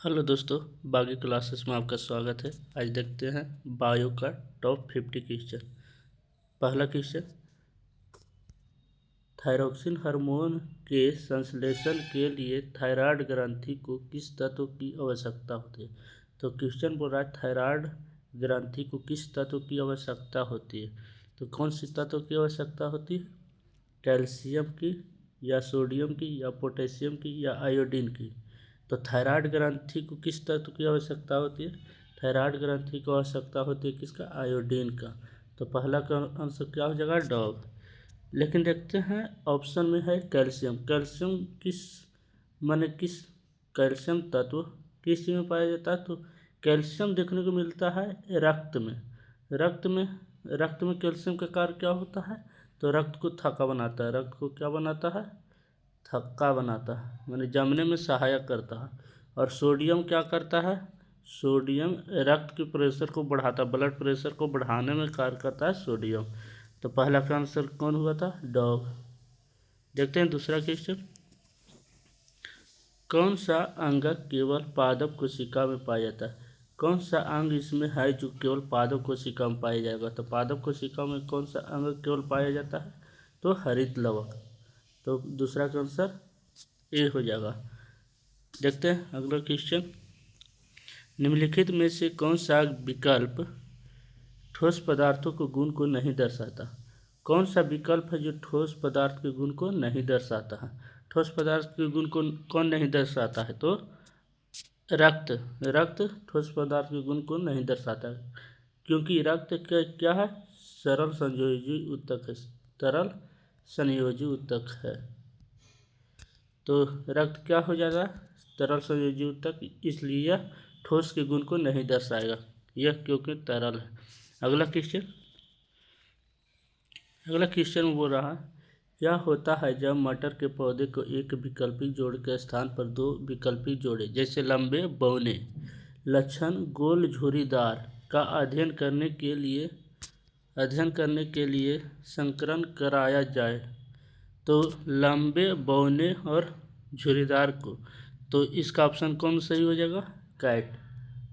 Hello दोस्तों, बागी classes में आपका स्वागत है। आज देखते हैं बायो का टॉप 50 क्वेश्चन। पहला क्वेश्चन, थायरोक्सिन हार्मोन के संश्लेषण के लिए थायराइड ग्रंथि को किस तत्व की आवश्यकता होती है। तो क्वेश्चन बोल रहा है थायराइड ग्रंथि को किस तत्व की आवश्यकता होती है। तो कौन सी तत्व की आवश्यकता होती है, कैल्शियम की या सोडियम की या पोटेशियम की या आयोडीन की। तो थायराइड ग्रंथि को किस तत्व की आवश्यकता होती है, थायराइड ग्रंथि को आवश्यकता होती है किसका, आयोडीन का। तो पहला का आंसर क्या हो जाएगा, डॉग। लेकिन देखते हैं ऑप्शन में है कैल्शियम। कैल्शियम किस माने किस कैल्शियम तत्व किस चीज़ में पाया जाता है। तो कैल्शियम देखने को मिलता है रक्त में। रक्त में कैल्शियम का कार्य क्या होता है, तो रक्त को थक्का बनाता है। रक्त को क्या बनाता है, थक्का बनाता है, माने जमने में सहायक करता है। और सोडियम क्या करता है, सोडियम रक्त के प्रेशर को बढ़ाता है, ब्लड प्रेशर को बढ़ाने में कार्य करता है सोडियम। तो पहला का आंसर कौन हुआ था, डॉग। देखते हैं दूसरा क्वेश्चन, कौन सा अंग केवल पादप कोशिका में पाया जाता है। कौन सा अंग इसमें है जो केवल पादप कोशिका में पाया जाएगा। तो पादप कोशिका में कौन सा अंग केवल पाया जाता है, तो हरित लवक। तो दूसरा का आंसर ए हो जाएगा। देखते हैं अगला क्वेश्चन, निम्नलिखित में से कौन सा विकल्प ठोस पदार्थों के गुण को नहीं दर्शाता। कौन सा विकल्प है जो ठोस पदार्थ के गुण को नहीं दर्शाता है। ठोस पदार्थ के गुण को कौन नहीं दर्शाता है, तो रक्त ठोस पदार्थ के गुण को नहीं दर्शाता है, क्योंकि रक्त क्या है, सरल संयोजी ऊतक है। तरल संयोजी ऊतक है। तो रक्त क्या हो जाएगा, तरल संयोजी ऊतक, इसलिए यह ठोस के गुण को नहीं दर्शाएगा, यह क्योंकि तरल है। अगला क्वेश्चन में बोल रहा है, क्या होता है जब मटर के पौधे को एक विकल्पी जोड़ के स्थान पर दो विकल्पी जोड़े, जैसे लंबे बौने लक्षण गोल झुर्रीदार का अध्ययन करने के लिए संकरण कराया जाए। तो लंबे बौने और झुर्रीदार को, तो इसका ऑप्शन कौन सही हो जाएगा, कैट।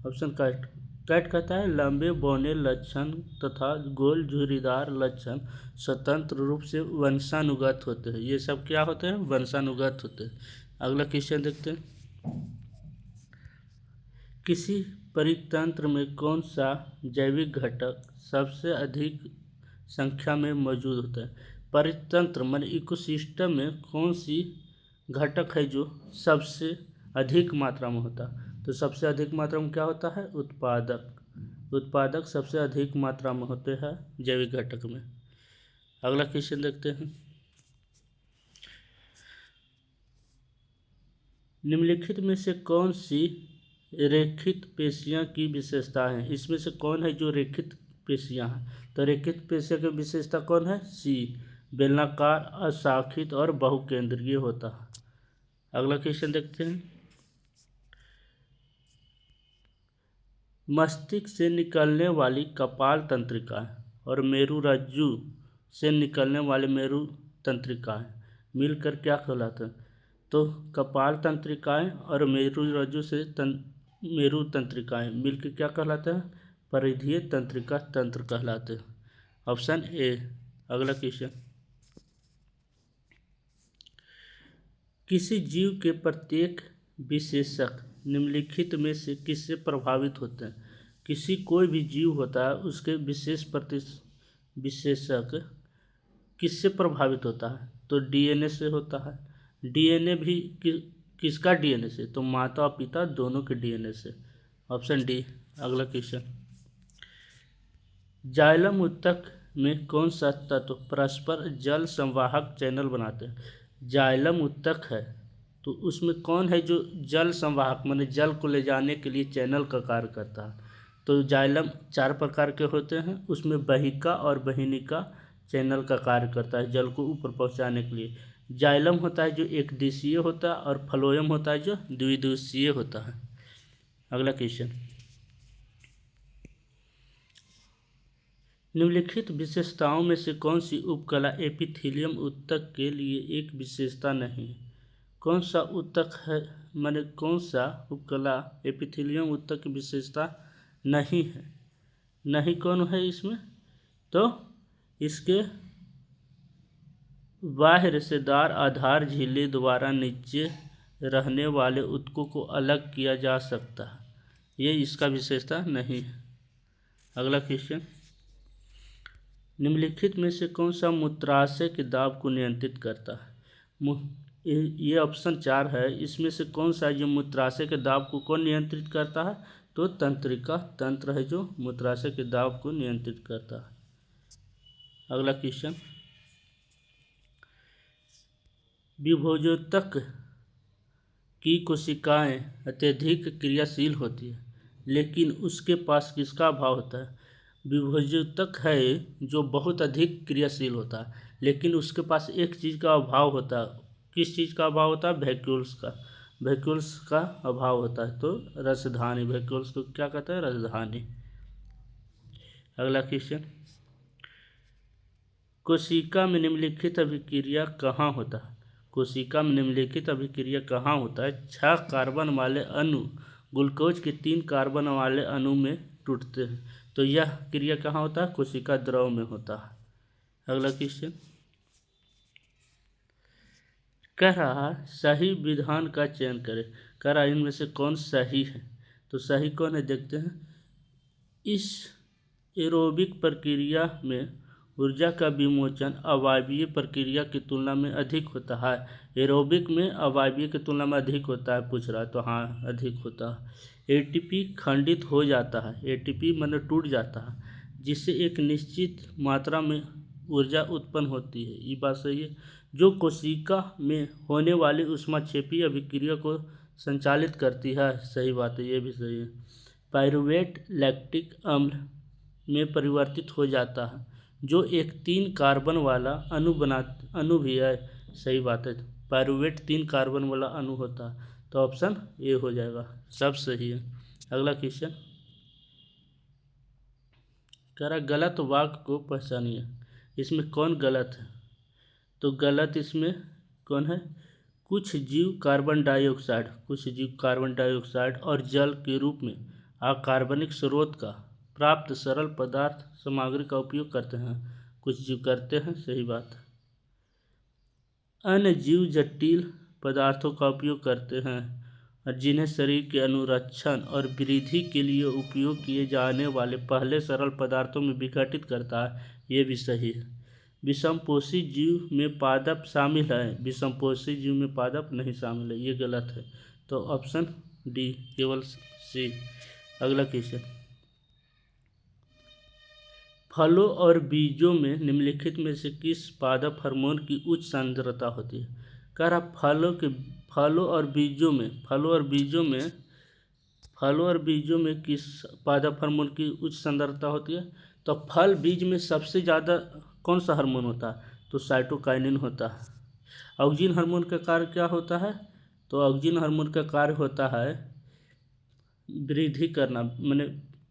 Option cat. कैट कहता है लंबे बौने लक्षण तथा गोल झुर्रीदार लक्षण स्वतंत्र रूप से वंशानुगत होते हैं। ये सब क्या होते हैं, वंशानुगत होते हैं। अगला क्वेश्चन देखते हैं, किसी परितंत्र में कौन सा जैविक घटक सबसे अधिक संख्या में मौजूद होता है। परितंत्र माने इकोसिस्टम में कौन सी घटक है जो सबसे अधिक मात्रा में होता है। तो सबसे अधिक मात्रा में क्या होता है, उत्पादक सबसे अधिक मात्रा में होते हैं जैविक घटक में। अगला क्वेश्चन देखते हैं, निम्नलिखित में से कौन सी रेखित पेशियां की विशेषता है। इसमें से कौन है जो रेखित पेशियां हैं। तो रेखित पेशियों की विशेषता कौन है, सी, बेलनाकार, अशाखित और बहुकेंद्रीय होता है। अगला क्वेश्चन देखते हैं, मस्तिष्क से निकलने वाली कपाल तंत्रिकाएं और मेरुरज्जु से निकलने वाले मेरु तंत्रिकाएं मिलकर क्या कहलाते हैं। तो कपाल तंत्रिकाएं और मेरुरज्जु से मेरु तंत्रिकाएं मिलकर क्या कहलाते हैं, परिधीय तंत्रिका तंत्र कहलाते हैं। Option A. अगला क्वेश्चन, किसी जीव के प्रत्येक विशेषक निम्नलिखित में से किससे प्रभावित होते हैं। कोई भी जीव होता है उसके विशेषक किससे प्रभावित होता है, तो डीएनए से होता है। डीएनए भी किसका डीएनए से, तो माता और पिता दोनों के डीएनए से। Option D. अगला क्वेश्चन, जाइलम ऊतक में कौन सा तत्व परस्पर जल संवाहक चैनल बनाते हैं। जाइलम ऊतक है तो उसमें कौन है जो जल संवाहक माने जल को ले जाने के लिए चैनल का कार्य करता है। तो जाइलम 4 प्रकार के होते हैं, उसमें बहिका और बहिनिका चैनल का कार्य करता है जल को ऊपर पहुंचाने के लिए। जाइलम होता है जो एक दिशीय होता है और फ्लोएम होता है जो द्विदिशीय होता है। अगला क्वेश्चन, निम्नलिखित विशेषताओं में से कौन सी उपकला एपिथेलियम ऊतक के लिए एक विशेषता नहीं है। कौन सा ऊतक है, माने कौन सा उपकला एपिथेलियम ऊतक की विशेषता नहीं है? नहीं कौन है इसमें? तो इसके बाह्य रेशेदार आधार झिल्ली द्वारा नीचे रहने वाले ऊतकों को अलग किया जा सकता है, ये इसका विशेषता नहीं है। अगला क्वेश्चन, निम्नलिखित में से कौन सा मूत्राशय के दाब को नियंत्रित करता है? ये ऑप्शन 4 है, इसमें से कौन सा जो मूत्राशय के दाब को कौन नियंत्रित करता है? तो तंत्रिका तंत्र है जो मूत्राशय के दाब को नियंत्रित करता है। अगला क्वेश्चन, विभोजोतक की कोशिकाएं अत्यधिक क्रियाशील होती है, लेकिन उसके पास किसका अभाव होता है? विभोजोतक है जो बहुत अधिक क्रियाशील होता है, लेकिन उसके पास एक चीज़ का अभाव होता है। किस चीज़ का अभाव होता है? वैक्यूल्स का। वैक्यूल्स का अभाव होता है, तो रसधानी। वैक्यूल्स को क्या कहते हैं? रसधानी। अगला क्वेश्चन, कोशिका में निम्नलिखित अभिक्रिया कहाँ होता है? कोशिका में निम्नलिखित अभिक्रिया कहाँ होता है? 6 कार्बन वाले अणु ग्लूकोज के 3 कार्बन वाले अणु में टूटते हैं, तो यह क्रिया कहाँ होता है? कोशिका द्रव में होता है। अगला क्वेश्चन, कह रहा है सही विधान का चयन करें। कह रहा है इनमें से कौन सही है? तो सही कौन है देखते हैं। इस एरोबिक प्रक्रिया में ऊर्जा का विमोचन अवायवीय प्रक्रिया की तुलना में अधिक होता है। एरोबिक में अवायवीय की तुलना में अधिक होता है, पूछ रहा है, तो हाँ अधिक होता है। एटीपी खंडित हो जाता है, एटीपी माने टूट जाता है, जिससे एक निश्चित मात्रा में ऊर्जा उत्पन्न होती है, ये बात सही है। जो कोशिका में होने वाली ऊष्माक्षेपीय अभिक्रिया को संचालित करती है, सही बात है, ये भी सही है। पाइरूवेट लैक्टिक अम्ल में परिवर्तित हो जाता है, जो एक 3 कार्बन वाला अणु भी है, सही बात है। पाइरूवेट 3 कार्बन वाला अणु होता है, तो ऑप्शन ए हो जाएगा, सब सही है। अगला क्वेश्चन, कह रहा गलत वाक्य को पहचानिए। इसमें कौन गलत है? तो गलत इसमें कौन है? कुछ जीव कार्बन डाइऑक्साइड और जल के रूप में अकार्बनिक स्रोत का प्राप्त सरल पदार्थ सामग्री का उपयोग करते हैं। कुछ जीव करते हैं, सही बात। अन्य जीव जटिल पदार्थों का उपयोग करते हैं, और जिन्हें शरीर के अनुरक्षण और वृद्धि के लिए उपयोग किए जाने वाले पहले सरल पदार्थों में विघटित करता है, ये भी सही है। विषमपोषी जीव में पादप शामिल है, विषमपोषी जीव में पादप नहीं शामिल है, ये गलत है, तो ऑप्शन डी केवल सी। अगला क्वेश्चन, फलों और बीजों में निम्नलिखित में से किस पादप हार्मोन की उच्च सांद्रता होती है? कह रहा फलों और बीजों में किस पादप हार्मोन की उच्च सांद्रता होती है? तो फल बीज में सबसे ज़्यादा कौन सा हार्मोन होता है? तो साइटोकाइनिन होता है। ऑक्जिन हार्मोन का कार्य क्या होता है? तो ऑक्जिन हार्मोन का कार्य होता है वृद्धि करना, माने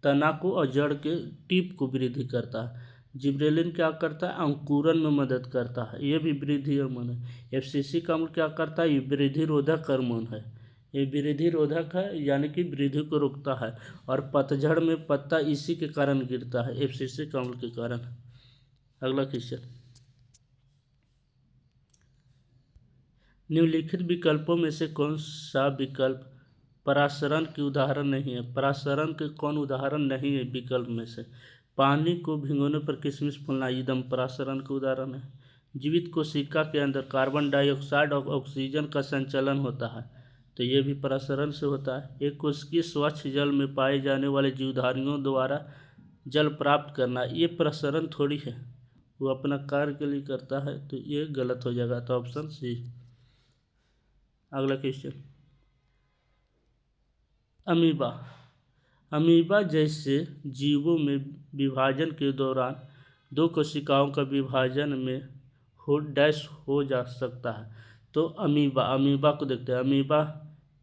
तना को और जड़ के टिप को वृद्धि करता है। जिब्रेलिन क्या करता है? अंकुरन में मदद करता है, ये भी वृद्धि हार्मोन है। एफसीसी का अम्ल क्या करता है? ये वृद्धि रोधक हार्मोन है, ये वृद्धि रोधक है, यानी कि वृद्धि को रोकता है, और पतझड़ में पत्ता इसी के कारण गिरता है, एफसीसी का अम्ल के कारण। अगला क्वेश्चन, निम्नलिखित विकल्पों में से कौन सा विकल्प परासरण की उदाहरण नहीं है? परासरण के कौन उदाहरण नहीं है विकल्प में से? पानी को भिगोने पर किशमिश फूलना एकदम परासरण का उदाहरण है। जीवित कोशिका के अंदर कार्बन डाइऑक्साइड और ऑक्सीजन का संचलन होता है, तो ये भी परासरण से होता है। एक कोशिकीय स्वच्छ जल में पाए जाने वाले जीवधारियों द्वारा जल प्राप्त करना, ये प्रसरण थोड़ी है, वो अपना कार्य के लिए करता है, तो ये गलत हो जाएगा, तो ऑप्शन सी। अगला क्वेश्चन, अमीबा जैसे जीवों में विभाजन के दौरान 2 कोशिकाओं का विभाजन में हो जा सकता है। तो अमीबा को देखते हैं। अमीबा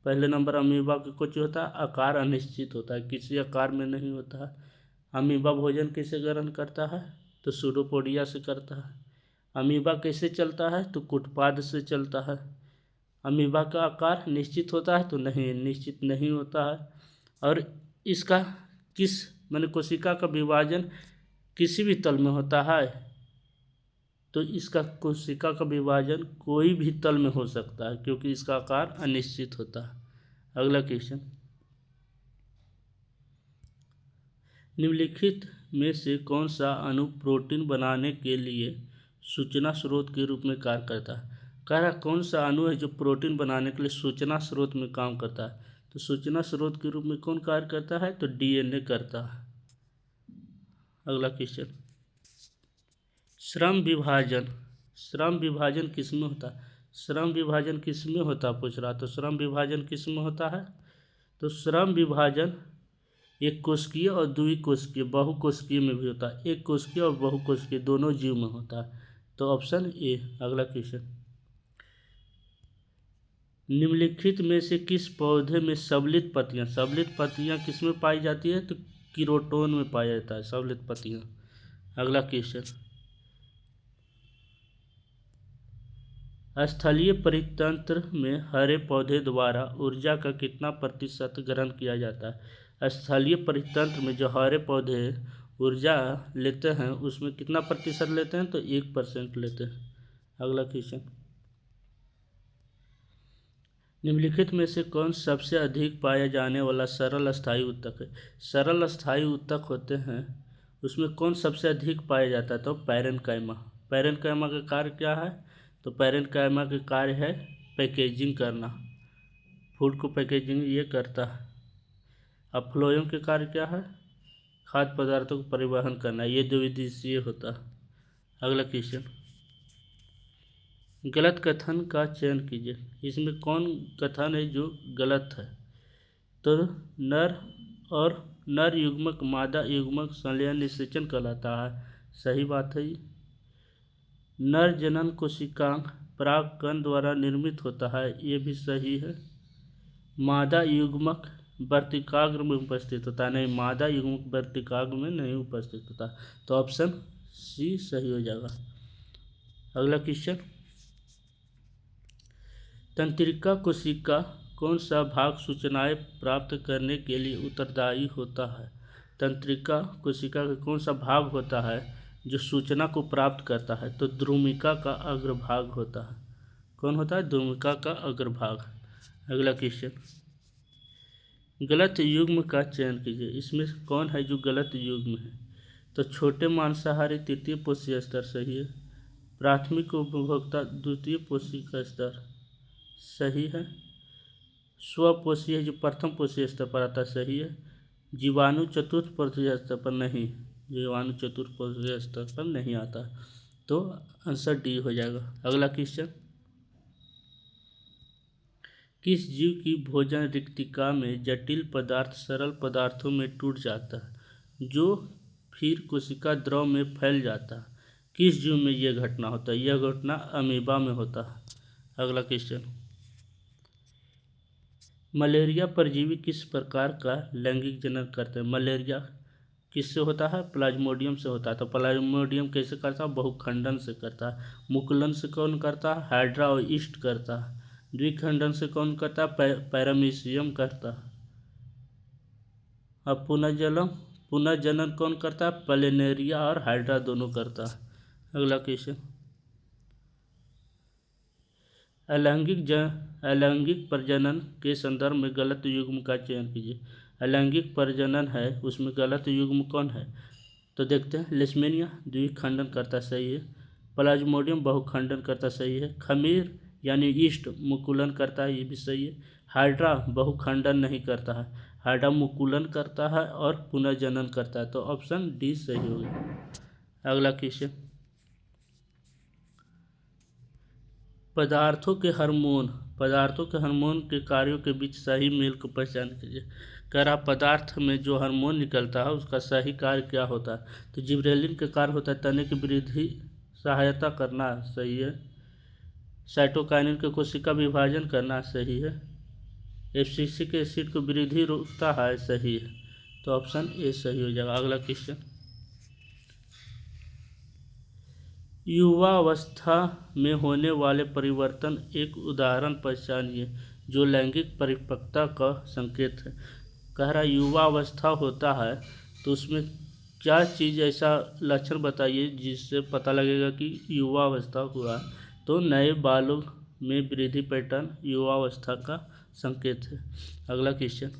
पहले नंबर, अमीबा का कुछ होता है आकार अनिश्चित होता है, किसी आकार में नहीं होता है। अमीबा भोजन कैसे ग्रहण करता है? तो सूडोपोडिया से करता है। अमीबा कैसे चलता है? तो कुटपाद से चलता है। अमीबा का आकार निश्चित होता है? तो नहीं, निश्चित नहीं होता है। और इसका किस माने कोशिका का विभाजन किसी भी तल में होता है? तो इसका कोशिका का विभाजन कोई भी तल में हो सकता है, क्योंकि इसका आकार अनिश्चित होता है। अगला क्वेश्चन, निम्नलिखित में से कौन सा अणु प्रोटीन बनाने के लिए सूचना स्रोत के रूप में कार्य करता है? कह रहा कौन सा अणु है जो प्रोटीन बनाने के लिए सूचना स्रोत में काम करता है? तो सूचना स्रोत के रूप में कौन कार्य करता है? तो डीएनए करता है। अगला क्वेश्चन, श्रम विभाजन, श्रम विभाजन किस में होता है? श्रम विभाजन किस में होता है पूछ रहा। तो श्रम विभाजन किस में होता है? तो श्रम विभाजन एक कोशिकीय और द्विकोशिकीय बहुकोशिकीय में भी होता है। एक कोशिकीय और बहुकोशिकीय दोनों जीव में होता है। तो ऑप्शन ए। अगला क्वेश्चन, निम्नलिखित में से किस पौधे में सबलित पत्तियां किस में पाई जाती है? तो कीरोटोन में पाया जाता है सबलित पत्तियां। अगला क्वेश्चन, स्थलीय परितंत्र में हरे पौधे द्वारा ऊर्जा का कितना प्रतिशत ग्रहण किया जाता है? स्थलीय परितंत्र में जो हरे पौधे ऊर्जा लेते हैं उसमें कितना प्रतिशत लेते हैं? तो 1% लेते हैं। अगला क्वेश्चन, निम्नलिखित में से कौन सबसे अधिक पाया जाने वाला सरल स्थायी ऊतक है? सरल स्थायी ऊतक होते हैं उसमें कौन सबसे अधिक पाया जाता है? तो पैरेन्काइमा। पैरेन्काइमा का कार्य क्या है? तो पैरेन्काइमा का कार्य है पैकेजिंग करना, फूड को पैकेजिंग ये करता है। अब फ्लोएम के कार्य क्या है? खाद्य पदार्थों को परिवहन करना, ये द्विदिशीय होता है। अगला क्वेश्चन, गलत कथन का चयन कीजिए। इसमें कौन कथन है जो गलत है? तो नर युग्मक मादा युग्मक संलयन निषेचन कहलाता है। सही बात है। नर जनन कोशिकांग परागकण द्वारा निर्मित होता है, ये भी सही है। मादा युग्मक वर्तिकाग्र में उपस्थित होता है, नहीं, मादा युग्मक वर्तिकाग्र में नहीं उपस्थित होता। तो ऑप्शन सी सही हो जाएगा। अगला क्वेश्चन, तंत्रिका कोशिका कौन सा भाग सूचनाएं प्राप्त करने के लिए उत्तरदायी होता है? तंत्रिका कोशिका का कौन सा भाग होता है जो सूचना को प्राप्त करता है? तो द्रुमिका का अग्रभाग होता है। कौन होता है? द्रुमिका का अग्रभाग। अगला क्वेश्चन, गलत युग्म का चयन कीजिए। इसमें कौन है जो गलत युग्म है? तो छोटे मांसाहारी तृतीय पोषी स्तर सही है। प्राथमिक उपभोक्ता द्वितीय पोषी का स्तर सही है। स्वपोषी है जो प्रथम पोषी स्तर पर आता है, सही है। जीवाणु चतुर्थ पोषी स्तर पर नहीं, जीवाणु चतुर्थ पोषी स्तर पर नहीं आता, तो आंसर डी हो जाएगा। अगला क्वेश्चन, किस जीव की भोजन रिक्तिका में जटिल पदार्थ सरल पदार्थों में टूट जाता है जो फिर कोशिका द्रव में फैल जाता है? किस जीव में यह घटना होता है? यह घटना अमीबा में होता है। अगला क्वेश्चन, मलेरिया परजीवी किस प्रकार का लैंगिक जनन करते हैं? मलेरिया किससे होता है? प्लाज्मोडियम से होता है। तो प्लाज्मोडियम कैसे करता है? बहुखंडन से करता है। मुकुलन से कौन करता है? हाइड्रा और ईस्ट करता है। द्विखंडन से कौन करता है? पैरामीशियम करता है। अब पुनर्जनन कौन करता है? प्लेनेरिया और हाइड्रा दोनों करता है। अगला क्वेश्चन, अलैंगिक प्रजनन के संदर्भ में गलत युग्म का चयन कीजिए। अलैंगिक प्रजनन है उसमें गलत युग्म कौन है? तो देखते हैं, लेशमेनिया द्विखंडन करता सही है। प्लाज्मोडियम बहुखंडन करता सही है। खमीर यानी ईस्ट मुकुलन करता है, ये भी सही है। हाइड्रा बहुखंडन नहीं करता है, हाइड्रा मुकुलन करता है और पुनर्जनन करता है। तो ऑप्शन डी सही होगा। अगला क्वेश्चन, पदार्थों के हार्मोन के कार्यों के बीच सही मेल को पहचान कीजिए। कह रहा पदार्थ में जो हार्मोन निकलता है उसका सही कार्य क्या होता है? तो जिबरेलिन का कार्य होता है तने की वृद्धि सहायता करना, सही है। साइटोकाइनिन के कोशिका विभाजन करना, सही है। एब्सिसिक एसिड को वृद्धि रोकता है, सही है। तो ऑप्शन ए सही हो जाएगा। अगला क्वेश्चन, युवावस्था में होने वाले परिवर्तन एक उदाहरण पहचानिए जो लैंगिक परिपक्वता का संकेत है। कह रहा युवावस्था होता है तो उसमें क्या चीज़ ऐसा लक्षण बताइए जिससे पता लगेगा कि युवावस्था हुआ। तो नए बालों में वृद्धि पैटर्न युवावस्था का संकेत है। अगला क्वेश्चन,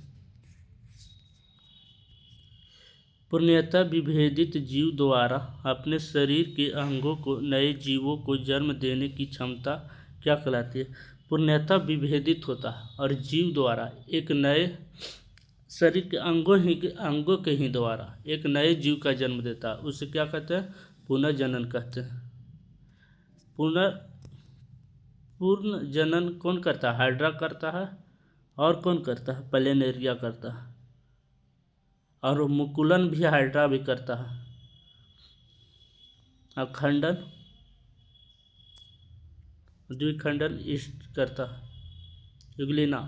पूर्णतः विभेदित जीव द्वारा अपने शरीर के अंगों को नए जीवों को जन्म देने की क्षमता क्या कहलाती है। पूर्णतः विभेदित होता है और जीव द्वारा एक नए शरीर के अंगों के ही द्वारा एक नए जीव का जन्म देता है, उसे क्या कहते हैं, पुनर्जनन कहते हैं। पूर्ण जनन कौन करता है, हाइड्रा करता है, और कौन करता है, प्लेनेरिया करता है, और मुकुलन भी हाइड्रा भी करता है। अखंडन द्विखंडन ईस्ट करता है, युगलिना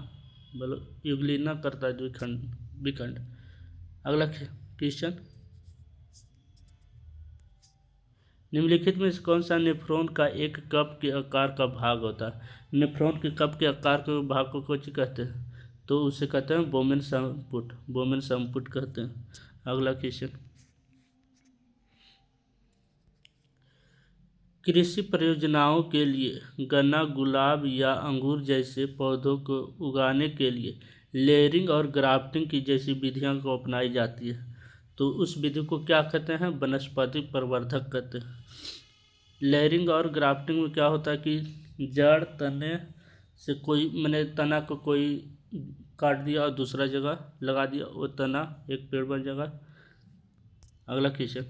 बोलो, युगलिना करता है द्विखंड। अगला क्वेश्चन, निम्नलिखित में से कौन सा नेफ्रॉन का एक कप के आकार का भाग होता है। नेफ्रॉन के कप के आकार के भाग को कुछ कहते हैं, तो उसे कहते हैं बोमेन संपुट कहते हैं। अगला क्वेश्चन, कृषि परियोजनाओं के लिए गन्ना, गुलाब या अंगूर जैसे पौधों को उगाने के लिए लेयरिंग और ग्राफ्टिंग की जैसी विधियां को अपनाई जाती है, तो उस विधि को क्या कहते हैं, वनस्पति प्रवर्धक कहते हैं। लेयरिंग और ग्राफ्टिंग में क्या होता है कि जड़ तने से कोई मैंने तना को कोई काट दिया और दूसरा जगह लगा दिया, वो तना एक पेड़ बन जाएगा। अगला क्वेश्चन,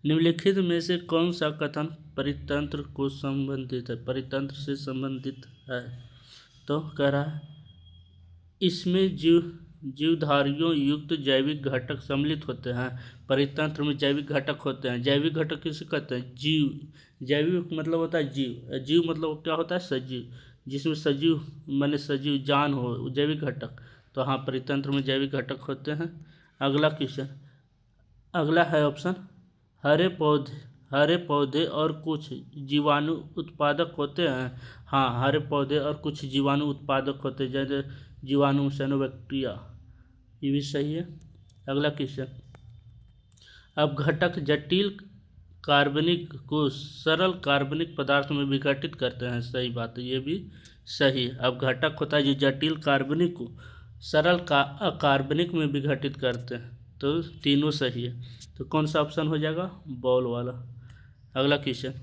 निम्नलिखित में से कौन सा कथन परितंत्र को संबंधित है, परितंत्र से संबंधित है। तो कह रहा है इसमें जीवधारियों युक्त जैविक घटक सम्मिलित होते हैं। परितंत्र में जैविक घटक होते हैं। जैविक घटक किसे कहते हैं, जीव। जैविक मतलब होता है जीव, जीव मतलब क्या होता है, सजीव, जिसमें सजीव माने सजीव जान हो, जैविक घटक। तो हाँ, परितंत्र में जैविक घटक होते हैं। अगला क्वेश्चन, अगला है ऑप्शन, हरे पौधे और कुछ जीवाणु उत्पादक होते हैं। हाँ, हरे पौधे और कुछ जीवाणु उत्पादक होते हैं, जैसे जीवाणु, साइनोबैक्टीरिया, ये भी सही है। अगला क्वेश्चन, अब घटक जटिल कार्बनिक को सरल कार्बनिक पदार्थ में विघटित करते हैं। सही बात है, ये भी सही है। अब घटक होता है जो जटिल कार्बनिक को सरल अकार्बनिक में विघटित करते हैं, तो तीनों सही है। तो कौन सा ऑप्शन हो जाएगा, बॉल वाला। अगला क्वेश्चन,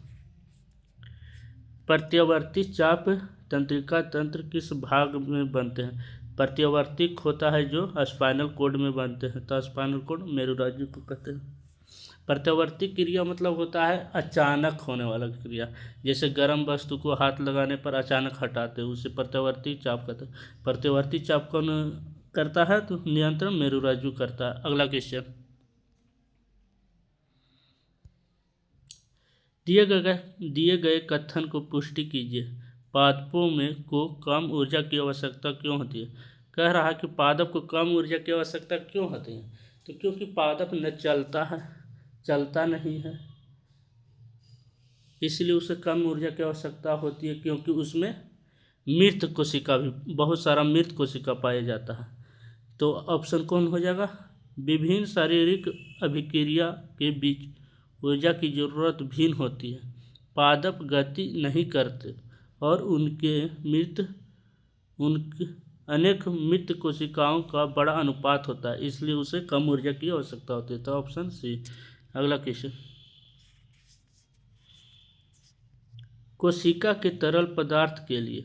प्रत्यावर्ती चाप तंत्रिका तंत्र किस भाग में बनते हैं। प्रत्यावर्ती होता है जो स्पाइनल कोड में बनते हैं, तो स्पाइनल कोड मेरुरज्जु को कहते हैं। प्रत्यावर्ती क्रिया मतलब होता है अचानक होने वाला क्रिया, जैसे गर्म वस्तु को हाथ लगाने पर अचानक हटाते हैं, उसे प्रत्यावर्ती चाप कहते हैं। प्रत्यावर्ती चाप कौन करता है, तो नियंत्रण मेरुरज्जु करता है। अगला क्वेश्चन, दिए गए कथन को पुष्टि कीजिए। पादपों में को कम ऊर्जा की आवश्यकता क्यों होती है। कह रहा है कि पादप को कम ऊर्जा की आवश्यकता क्यों होती है, तो क्योंकि पादप न चलता नहीं है, इसलिए उसे कम ऊर्जा की आवश्यकता होती है, क्योंकि उसमें मृत कोशिका भी, बहुत सारा मृत कोशिका पाया जाता है। तो ऑप्शन कौन हो जाएगा, विभिन्न शारीरिक अभिक्रिया के बीच ऊर्जा की जरूरत भिन्न होती है। पादप गति नहीं करते और उनके अनेक मृत कोशिकाओं का बड़ा अनुपात होता है, इसलिए उसे कम ऊर्जा की आवश्यकता होती है। तो ऑप्शन सी। अगला क्वेश्चन, कोशिका के तरल पदार्थ के लिए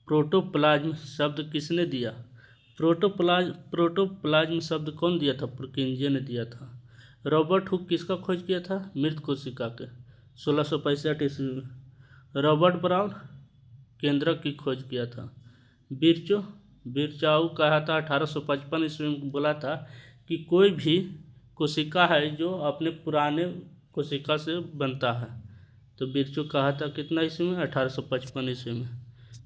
प्रोटोप्लाज्म शब्द किसने दिया। प्रोटोप्लाज्म शब्द कौन दिया था, पुरकिंजे ने दिया था। रॉबर्ट हुक किसका खोज किया था, मृत कोशिका के, 1665 ईस्वी में। रॉबर्ट ब्राउन केंद्रक की खोज किया था। बिरचाऊ कहा था 1855 ईस्वी में, बोला था कि कोई भी कोशिका है जो अपने पुराने कोशिका से बनता है। तो बिरचू कहा था कितना ईस्वी में, 1855 ईस्वी में।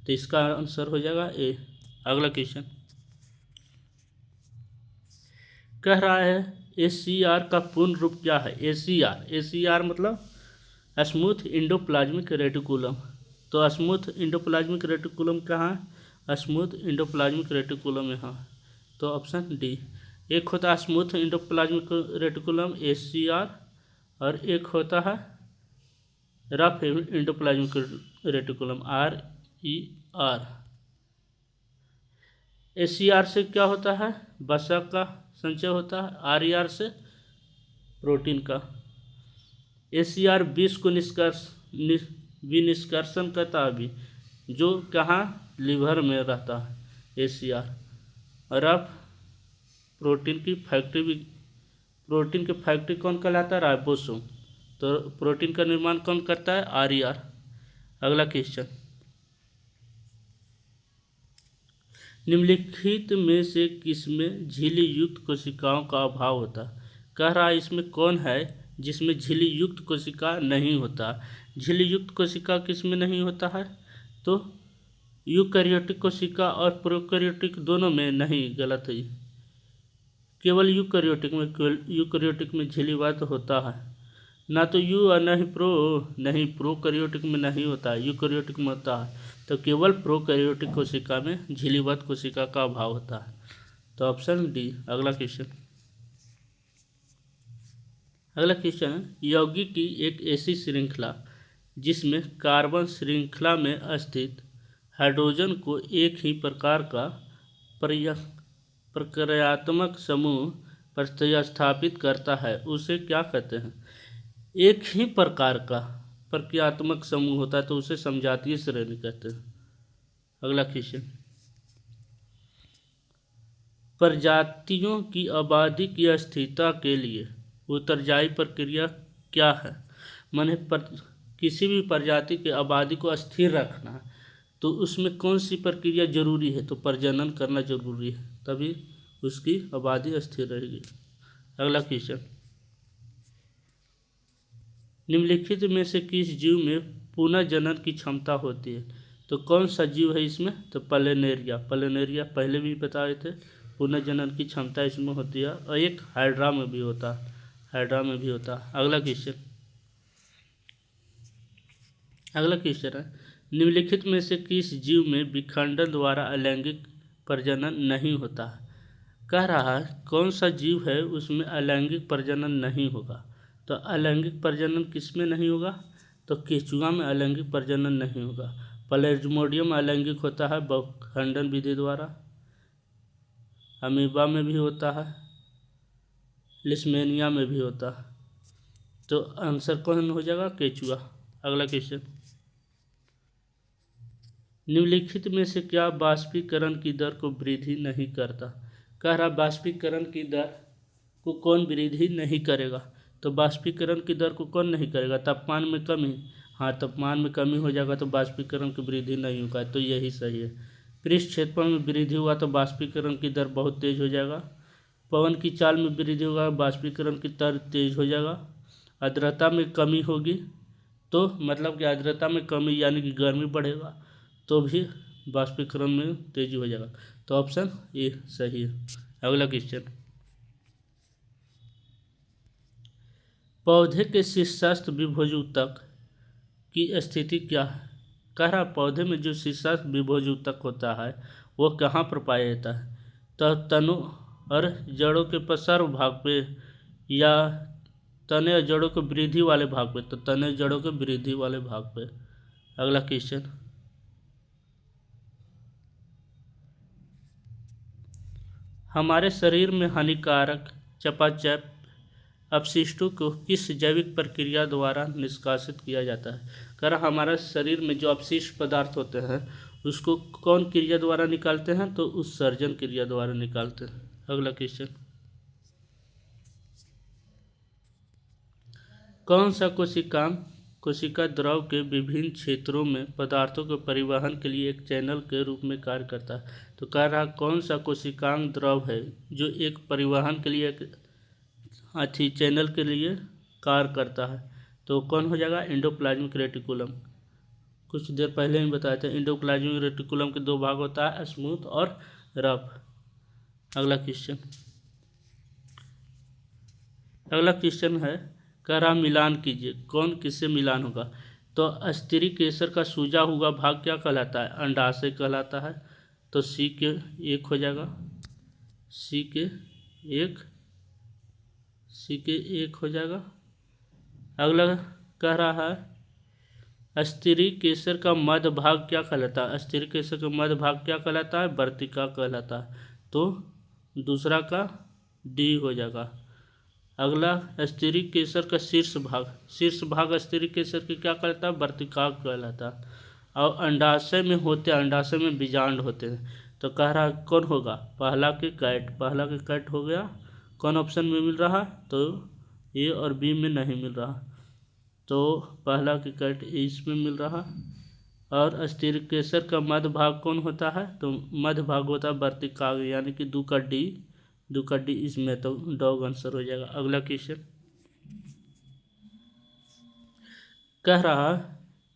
तो इसका आंसर हो जाएगा ए। अगला क्वेश्चन कह रहा है ACR का पूर्ण रूप क्या है? ACR मतलब स्मूथ इंडोप्लाज्मिक रेटिकुलम। तो स्मूथ इंडोप्लाज्मिक रेटिकुलम कहाँ है? स्मूथ इंडोप्लाज्मिक रेटिकुलम यहाँ। तो ऑप्शन डी। एक होता है स्मूथ इंडोप्लाज्मिक रेटिकुलम ACR, और एक होता है rough endoplasmic reticulum RER। ACR से क्या होता है? वसा का संचय होता है। RER से प्रोटीन का। ACR विष को विनिष्कर्षण करता है, जो कहाँ लीवर में रहता है ACR। और अब प्रोटीन की फैक्ट्री कौन कहलाता है? राइबोसोम। तो प्रोटीन का निर्माण कौन करता है? RER। अगला क्वेश्चन, निम्नलिखित में से किसमें झिल्ली युक्त कोशिकाओं का अभाव होता है? कह रहा है इसमें कौन है जिसमें झिल्ली युक्त कोशिका नहीं होता? झिल्ली युक्त कोशिका किसमें नहीं होता है? तो यूकैरियोटिक कोशिका और प्रोकैरियोटिक दोनों में नहीं, गलत है। केवल यूकैरियोटिक में झिल्लीवात होता है, ना तो यू और ना ही प्रोकैरियोटिक में नहीं होता है, यूकैरियोटिक में होता है। तो केवल प्रोकैरियोटिक कोशिका में झिल्लीवात कोशिका का अभाव होता है। तो ऑप्शन डी। अगला क्वेश्चन है, यौगिक की एक ऐसी श्रृंखला जिसमें कार्बन श्रृंखला में स्थित हाइड्रोजन को एक ही प्रकार का प्रक्रियात्मक समूह प्रतिस्थापित करता है, उसे क्या कहते हैं? एक ही प्रकार का प्रक्रियात्मक समूह होता है तो उसे समजातीय श्रेणी कहते हैं। अगला क्वेश्चन, प्रजातियों की आबादी की स्थिरता के लिए उत्तरदायी प्रक्रिया क्या है? माने किसी भी प्रजाति की आबादी को स्थिर रखना है तो उसमें कौन सी प्रक्रिया जरूरी है? तो प्रजनन करना जरूरी है, तभी उसकी आबादी स्थिर रहेगी। अगला क्वेश्चन, निम्नलिखित में से किस जीव में पुनर्जनन की क्षमता होती है? तो कौन सा जीव है इसमें? तो प्लेनेरिया पहले भी बताए थे, पुनर्जनन की क्षमता इसमें होती है। और एक हाइड्रा में भी होता है। अगला क्वेश्चन है, निम्नलिखित में से किस जीव में विखंडन द्वारा अलैंगिक प्रजनन नहीं होता है? कह रहा है कौन सा जीव है उसमें अलैंगिक प्रजनन नहीं होगा? तो अलैंगिक प्रजनन किस में नहीं होगा? तो केचुआ में अलैंगिक प्रजनन नहीं होगा। प्लाज्मोडियम अलैंगिक होता है बहुखंडन विधि द्वारा। अमीबा में भी होता है, लिस्मेनिया में भी होता है। तो आंसर कौन हो जाएगा? केचुआ। अगला क्वेश्चन, निम्नलिखित में से क्या बाष्पीकरण की दर को वृद्धि नहीं करता? कह रहा बाष्पीकरण की दर को कौन वृद्धि नहीं करेगा? तो बाष्पीकरण की दर को कौन नहीं करेगा? तापमान में कमी। हाँ, तापमान में कमी हो जाएगा तो बाष्पीकरण की वृद्धि नहीं होगा, तो यही सही है। पृष्ठ क्षेत्रफल में वृद्धि हुआ तो बाष्पीकरण की दर बहुत तेज हो जाएगा। पवन की चाल में वृद्धि होगा, बाष्पीकरण की दर तेज हो जाएगा। आर्द्रता में कमी होगी तो मतलब कि आर्द्रता में कमी यानी कि गर्मी बढ़ेगा तो भी बाष्पीकरण में तेजी हो जाएगा। तो ऑप्शन ए सही है। अगला क्वेश्चन, पौधे के शीर्षस्थ विभोजूतक की स्थिति क्या है? कह रहा पौधे में जो शीर्षस्थ विभोजूतक होता है वो कहाँ पर पाया जाता है? तो तनों और जड़ों के प्रसर्व भाग पे या तने और जड़ों के वृद्धि वाले भाग पे? तो तने जड़ों के वृद्धि वाले भाग पे। अगला क्वेश्चन, हमारे शरीर में हानिकारक चयापचय अपशिष्टों को किस जैविक प्रक्रिया द्वारा निष्कासित किया जाता है? कर हमारे शरीर में जो अपशिष्ट पदार्थ होते हैं उसको कौन क्रिया द्वारा निकालते हैं? तो उत्सर्जन क्रिया द्वारा निकालते हैं। अगला क्वेश्चन, कौन सा कोशिका द्रव के विभिन्न क्षेत्रों में पदार्थों के परिवहन के लिए एक चैनल के रूप में कार्य करता है? तो कह रहा कौन सा कोशिकांग द्रव है जो एक परिवहन के लिए एक चैनल के लिए कार्य करता है? तो कौन हो जाएगा? Endoplasmic reticulum. कुछ देर पहले ही बताया था, एंडोप्लाज्मिक रेटिकुलम के दो भाग होता है, स्मूथ और रफ। अगला क्वेश्चन, अगला क्वेश्चन है, कह रहा मिलान कीजिए, कौन किससे मिलान होगा। तो स्त्री केसर का सूजा हुआ भाग क्या कहलाता है, अंडाशय कहलाता है। तो सी के एक हो जाएगा, सी के एक, सी के एक हो जाएगा। अगला कह रहा है, स्त्री केसर का मध्य भाग क्या कहलाता है, स्त्री केसर का मध्य भाग क्या कहलाता है, वर्तिका कहलाता है। तो दूसरा का डी हो जाएगा। अगला, स्त्री केसर का शीर्ष भाग, शीर्ष भाग स्त्री केसर की क्या कहलाता है, वर्तिका कहलाता है। और अंडाशय में होते, अंडाशय में बीजांड होते हैं। तो कह रहा कौन होगा, पहला के कैट, पहला के कैट हो गया। कौन ऑप्शन में मिल रहा, तो ए और बी में नहीं मिल रहा, तो पहला के कैट इसमें मिल रहा। और स्त्री केसर का मध्य भाग कौन होता है, तो मध्य भाग होता है वर्तिका, यानी कि दो का डी इसमें, तो डॉग आंसर हो जाएगा। अगला क्वेश्चन कह रहा,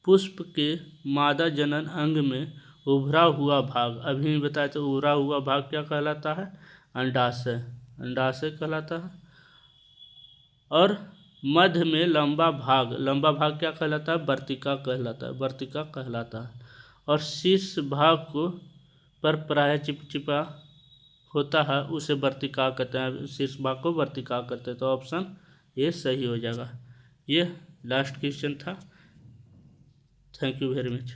पुष्प के मादा जनन अंग में उभरा हुआ भाग, अभी बताया तो उभरा हुआ भाग क्या कहलाता है, अंडाशय, अंडाशय कहलाता है। और मध्य में लंबा भाग, लंबा भाग क्या कहलाता है, वर्तिका कहलाता है, वर्तिका कहलाता है। और शीर्ष भाग को पर प्राय चिपचिपा होता है, उसे वर्तिका कहते हैं, शीर्ष भाग को वर्तिका कहते हैं। तो ऑप्शन ये सही हो जाएगा। ये लास्ट क्वेश्चन था। Thank you very much.